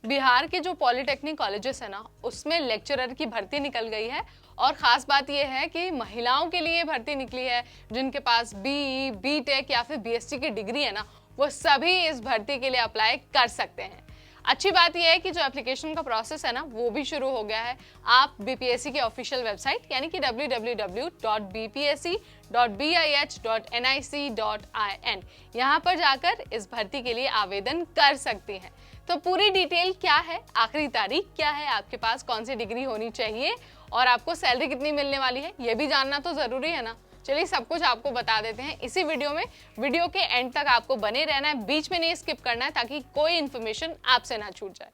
बिहार के जो polytechnic colleges है ना, उसमें लेक्चरर की भर्ती निकल गई है। और ख़ास बात यह है कि महिलाओं के लिए भर्ती निकली है। जिनके पास BE, BTech या फिर BSc की डिग्री है ना, वो सभी इस भर्ती के लिए अप्लाई कर सकते हैं। अच्छी बात यह है कि जो एप्लीकेशन का प्रोसेस है ना, वो भी शुरू हो गया है। आप BPSC की ऑफिशियल वेबसाइट यानी कि www.bpsc.bih.nic.in यहाँ पर जाकर इस भर्ती के लिए आवेदन कर सकती हैं। तो पूरी डिटेल क्या है, आखिरी तारीख क्या है, आपके पास कौन सी डिग्री होनी चाहिए और आपको सैलरी कितनी मिलने वाली है, ये भी जानना तो ज़रूरी है ना। चलिए सब कुछ आपको बता देते हैं इसी वीडियो में। वीडियो के एंड तक आपको बने रहना है, बीच में नहीं स्किप करना है, ताकि कोई इन्फॉर्मेशन आपसे ना छूट जाए।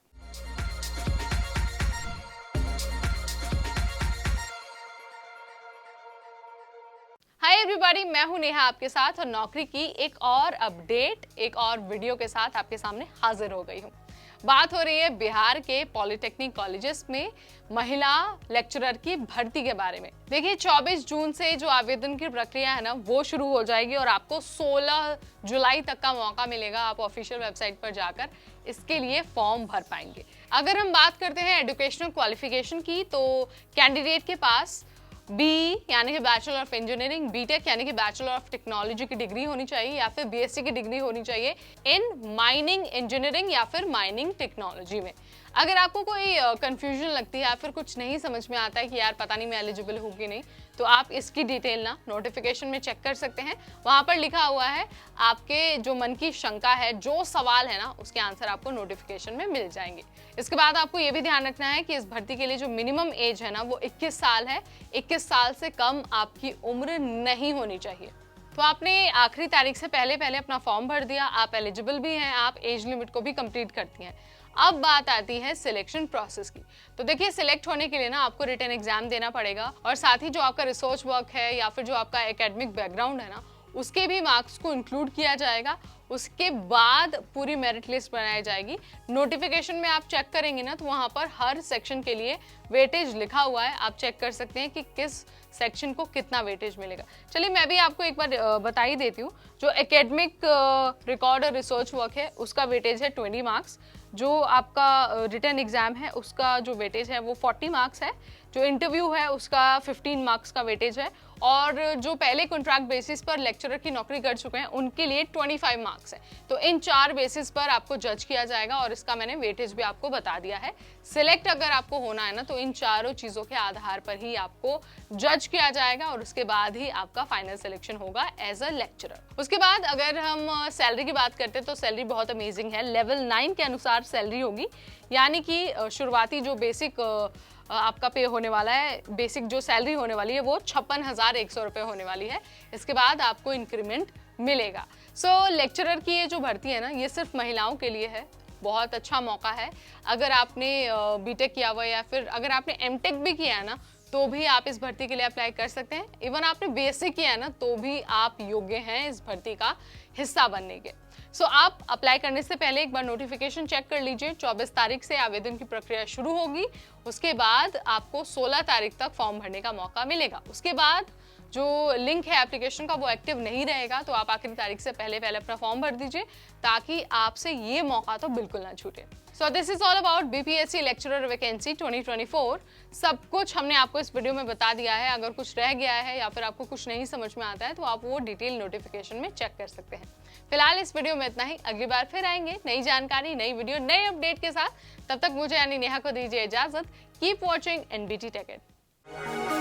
हाय एवरीबॉडी, मैं हूं नेहा आपके साथ और नौकरी की एक और अपडेट, एक और वीडियो के साथ आपके सामने हाजिर हो गई हूं। बात हो रही है बिहार के पॉलिटेक्निक कॉलेजेस में महिला लेक्चरर की भर्ती के बारे में। देखिए 24 जून से जो आवेदन की प्रक्रिया है ना, वो शुरू हो जाएगी और आपको 16 जुलाई तक का मौका मिलेगा। आप ऑफिशियल वेबसाइट पर जाकर इसके लिए फॉर्म भर पाएंगे। अगर हम बात करते हैं एजुकेशनल क्वालिफिकेशन की, तो कैंडिडेट के पास BE यानी कि बैचलर ऑफ इंजीनियरिंग, BTech यानी कि बैचलर ऑफ टेक्नोलॉजी की डिग्री होनी चाहिए या फिर BSc की डिग्री होनी चाहिए इन माइनिंग इंजीनियरिंग या फिर माइनिंग टेक्नोलॉजी में। अगर आपको कोई कंफ्यूजन लगती है या फिर कुछ नहीं समझ में आता है कि यार पता नहीं मैं एलिजिबल हूँ कि नहीं, तो आप इसकी डिटेल ना नोटिफिकेशन में चेक कर सकते हैं। वहाँ पर लिखा हुआ है, आपके जो मन की शंका है, जो सवाल है ना, उसके आंसर आपको नोटिफिकेशन में मिल जाएंगे। इसके बाद आपको ये भी ध्यान रखना है कि इस भर्ती के लिए जो मिनिमम एज है ना, वो 21 साल है। 21 साल से कम आपकी उम्र नहीं होनी चाहिए। तो आपने आखिरी तारीख से पहले अपना फॉर्म भर दिया, आप एलिजिबल भी हैं, आप एज लिमिट को भी कंप्लीट करती हैं। अब बात आती है सिलेक्शन प्रोसेस की। तो देखिए सिलेक्ट होने के लिए ना आपको रिटन एग्जाम देना पड़ेगा और साथ ही जो आपका रिसर्च वर्क है या फिर जो आपका एकेडमिक बैकग्राउंड है ना, उसके भी मार्क्स को इंक्लूड किया जाएगा। उसके बाद पूरी मेरिट लिस्ट बनाई जाएगी। नोटिफिकेशन में आप चेक करेंगे ना, तो वहाँ पर हर सेक्शन के लिए वेटेज लिखा हुआ है। आप चेक कर सकते हैं कि किस सेक्शन को कितना वेटेज मिलेगा। चलिए मैं भी आपको एक बार बता ही देती हूँ। जो एकेडमिक रिकॉर्ड और रिसर्च वर्क है, उसका वेटेज है 20 मार्क्स। जो आपका रिटन एग्जाम है, उसका जो वेटेज है वो 40 मार्क्स है। जो इंटरव्यू है उसका 15 मार्क्स का वेटेज है। और जो पहले कॉन्ट्रैक्ट बेसिस पर लेक्चरर की नौकरी कर चुके हैं, उनके लिए 25 मार्क्स है। तो इन 4 बेसिस पर आपको जज किया जाएगा और इसका मैंने वेटेज भी आपको बता दिया है। सिलेक्ट अगर आपको होना है ना, तो इन चारों चीज़ों के आधार पर ही आपको जज किया जाएगा और उसके बाद ही आपका फाइनल सिलेक्शन होगा एज अ लेक्चरर। उसके बाद अगर हम सैलरी की बात करते हैं, तो सैलरी बहुत अमेजिंग है। लेवल 9 के अनुसार सैलरी होगी, यानी कि शुरुआती जो बेसिक आपका पे होने वाला है, बेसिक जो सैलरी होने वाली है वो 56,100 रुपये होने वाली है। इसके बाद आपको इंक्रीमेंट मिलेगा। सो लेक्चरर की ये जो भर्ती है ना, ये सिर्फ महिलाओं के लिए है। बहुत अच्छा मौका है। अगर आपने BTech किया हुआ या फिर अगर आपने MTech भी किया है ना, तो भी आप इस भर्ती के लिए अप्लाई कर सकते हैं। इवन आपने BSc किया है ना, तो भी आप योग्य हैं इस भर्ती का हिस्सा बनने के। सो आप अप्लाई करने से पहले एक बार नोटिफिकेशन चेक कर लीजिए। 24 तारीख से आवेदन की प्रक्रिया शुरू होगी। उसके बाद आपको 16 तारीख तक फॉर्म भरने का मौका मिलेगा। उसके बाद जो लिंक है एप्लीकेशन का, वो एक्टिव नहीं रहेगा। तो आप आखिरी तारीख से पहले अपना फॉर्म भर दीजिए, ताकि आपसे ये मौका तो बिल्कुल ना छूटे। So this is all about BPSC lecturer vacancy 2024। सब कुछ हमने आपको इस वीडियो में बता दिया है। अगर कुछ रह गया है या फिर आपको कुछ नहीं समझ में आता है, तो आप वो डिटेल नोटिफिकेशन में चेक कर सकते हैं। फिलहाल इस वीडियो में इतना ही। अगली बार फिर आएंगे नई जानकारी, नई वीडियो, नए अपडेट के साथ। तब तक मुझे यानी नेहा को दीजिए इजाजत। Keep watching NBT Tech Ed।